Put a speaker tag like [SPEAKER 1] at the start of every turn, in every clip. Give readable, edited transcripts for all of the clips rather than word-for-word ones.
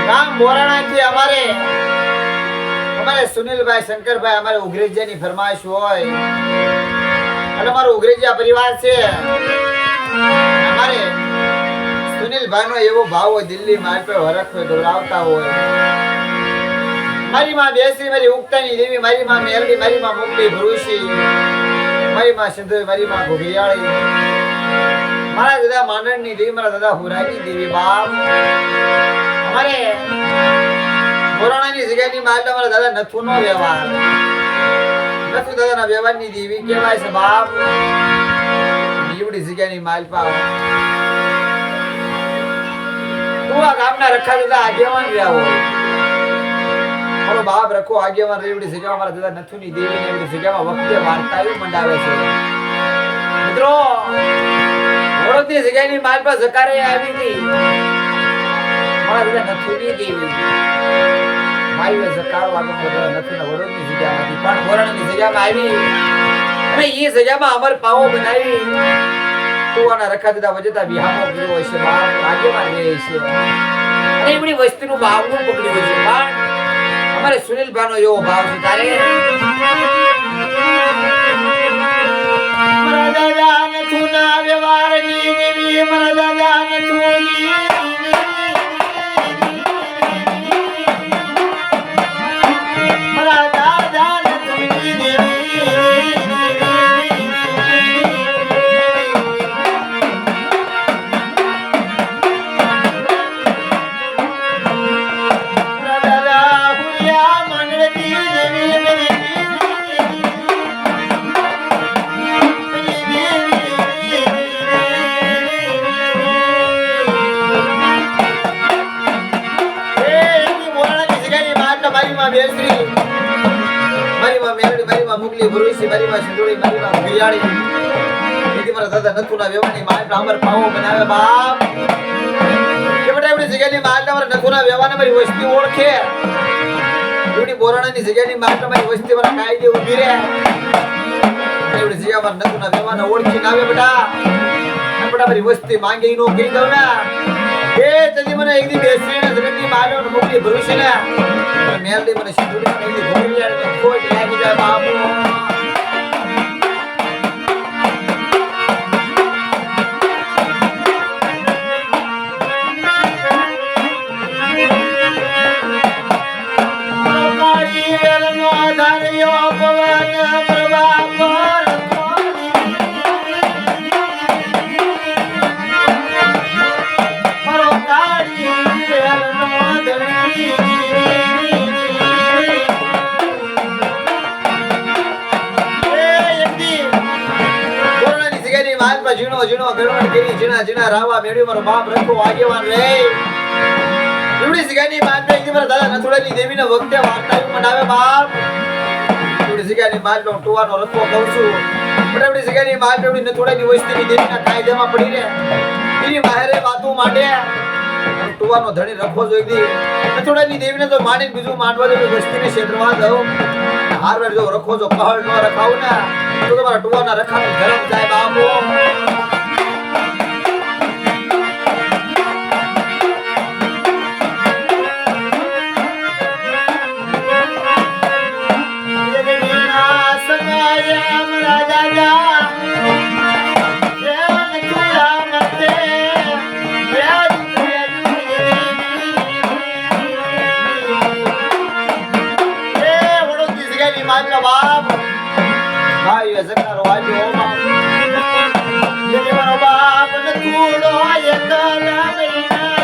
[SPEAKER 1] ગામ મોરાણાથી અમારે સુનિલભાઈ શંકરભાઈ અમારે ઉઘરેજીયાની ફરમાઈશ હોય અને અમારો ઉઘરેજીયા પરિવાર છે. અમારે સુનિલભાઈનો એવો ભાવ હોય દિલ્હી માર્ગ પર હરખ દોરાવતા હોય. મારી માં બેસી મારી ઉગતાની દેવી, મારી માં મેલડી, મારી માં મુક્તિ ભરૂચી, મારી માં સિંધુ, મારી માં ઘોઘિયાળી, મારા દાદા માંડણની દેવી, મારા દાદા હુરાની દેવી બાપ. અમારે મોરાણાની જગ્યાની માલમાં મારા દાદા નથુનો વ્યવહાર, નથુ દાદાના વ્યવહારની દેવી કહેવાય છે બાપ. એવડી જગ્યાની માલ પાવ તું આ ગામના રખા દાદા આગેવાન રહ્યા હોય. મારો બાપ રખો આગેવાન એવડી જગ્યામાં મારા દાદા નથુની દેવી એવડી જગ્યામાં વખતે વાર્તાઓ મંડાવે છે. મિત્રો વડોદની જગ્યાની માલ પર જકારે આવી હતી મારા દાદા નથુની દેવી. મારી જકારો આગળ નથુના વડોદની જગ્યામાંથી પણ મોરાણાની જગ્યામાં આવી અને એ જગ્યામાં અમર પાવો બનાવી તુવાના રખા દાદા વજતા વિહામો ગયો છે બાપ. આગેવાન રહે છે અને એમની વસ્તીનું ભાવનું પકડ્યું છે. પણ અમારે સુનિલભાઈનો એવો ભાવ છે તારે મારા દાદા નથુના વ્યવહારની દેવી, મારા દાદા નથુની ભરૂચી, મારી માં સિંધુડી, મારી માં ઘોઘિયાળી, દીદી મારા દાદા નથુના વ્યવહારની માલ અમર પાવો બનાવે બાપ. કે બેટા એવડી જગ્યાની માલ તમારા નથુના વ્યવહારને મારી વસ્તી ઓળખે. એવડી બોરાણાની જગ્યાની માલ તમારી વસ્તી મારા કાયદે ઊભી રહે. એવડી જગ્યા મારા નથુના વ્યવહારને ઓળખી ના આવે બેટા. બેટા મારી વસ્તી માંગે ઈ નો કહી દઉં ને એ તદી મને એક દી બેસીને જગતની માલ મોકલી ભરૂચી ને મેલડી મને સિંધુડી મને એક દી ઘોઘિયાળી ખોટ લાગી જાય બાપુ. ઝીણો ઝીણો ગરવણ કરી ઝીણા ઝીણા રાવા મેળવી મારો બાપ રખો આગેવાન રે. એવડી જગ્યાની માલ પે મારા દાદા નથુડાની દેવીને વખતે વાર્તાઓ મનાવે બાપ. એવડી જગ્યાની માલ નો ટુવાનો રખો કહું છું. પણ એવડી જગ્યાની માલ પે એવડી નથુડાની વસ્તીની દેવીના કાયદામાં પડી રે એની બહારે વાતો માટે ટુવાનો ધણી રખો જોઈ દી. નથુડાની દેવીને તો માની બીજું માંડવા દો વસ્તીને ક્ષેત્રવા દઉં. હારવાર જો રખો જો કહળ ન રખાવ ને તો તમારા ટુવાના રખાનું ધર્મ જાય બાપુ. બાપ ભાઈ જગનારો આવ્યો બાપ. જેને મારો બાપ નથુડો એકલા મહિના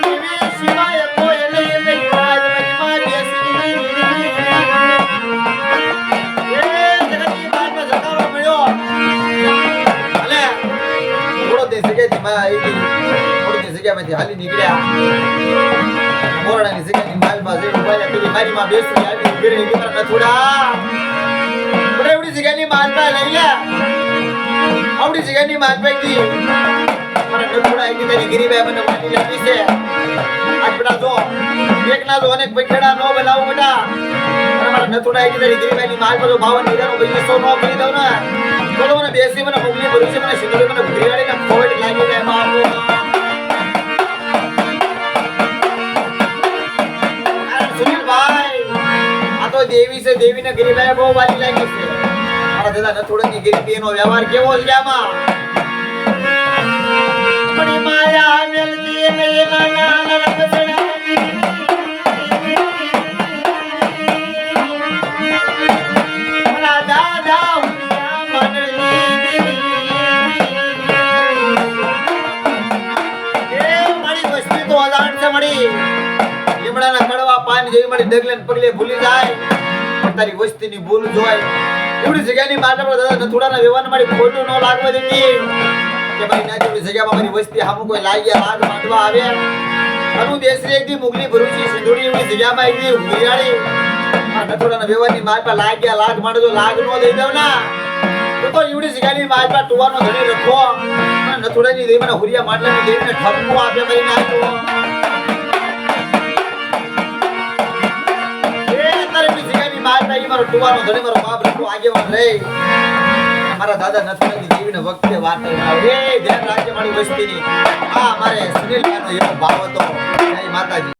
[SPEAKER 1] દેવી સિવાય કોઈ નહીં. મારી વાત મારી માં બેસી એ જગતની બારમાં જગારો મળ્યો અને થોડોની જગ્યાથી માં આવી થોડોની જગ્યામાંથી હાલી નીકળ્યા. મોરાણાની જગ્યાની માલમાં જઈને ઉભા કરી મારી માં બેસી આવી ગીરી દીકરા નથુડા. પણ એવડી જગ્યાની માલમાં લઈ લે આવડી જગ્યાની માલમાં દી મને નથુડા આવી તારી ગીરીભાઈ મને વાલી લાગી છે. આજ બેટા જો એક ના જો અનેક પૈખેડા નો બનાવું બેટા. મારા નથુડા આવી તારી ગીરીભાઈની માલમાં જો 52,000 નો કરી દઉં ને તો મને બેસી મને મોકલી ભરું છે. મને સિંધુડી મને ઘોઘિયાળીને ખોટ લાગી જાય બાપુ. દેવી છે, દેવીને ગરીબાએ બહુ વાલી લાગી છે. મારા દાદા નથુડાની ગરીબીનો વ્યવહાર કેવો છે આમાં? મણી માયા મેલતી નયન નાના રંગસડાની. મારા દાદા હુંયા મનની. એ મારી વસ્તી તો અજાણ છે મળી. લીમડાના કડવા પાન જેવી મળી ડગલે ને પગલે ભૂલી જાય. તારી વસ્તીની ભૂલ જોય એવડી જગ્યાની માટે પણ દાદા નથુડાના વ્યવહાર મારી ખોટું ન લાગવા દેતી કે ભાઈ ના જેવડી જગ્યામાં મારી વસ્તી હામું કોઈ લાગ્યા લાગ માંડવા આવે. અનુ દેશરી એકદી મુગલી ભરૂચી સિંધુડી એવડી જગ્યામાં એકદી હુરિયાળી આ નથુડાના વ્યવહારની મારપા લાગ્યા લાગ માંડો લાગ નો દઈ દઉં ના તો એવડી જગ્યાની મારપા ટુવાનો ધણી રખો અને નથુડાની દેવી મને હુરિયા માટલાની દેવીને ઠપકો આપે કરી નાખ્યો. મારો ટુવાનો ધણી મારો બાપ રખો આગેવાન રે. મારા દાદા નથુડાની દેવીને વખતે વાત આવે એ ધ્યાન રાખજે મારી વસ્તીની. આ મારે સુનિલ ભાઈનો એવો ભાવ હતો. જય માતાજી.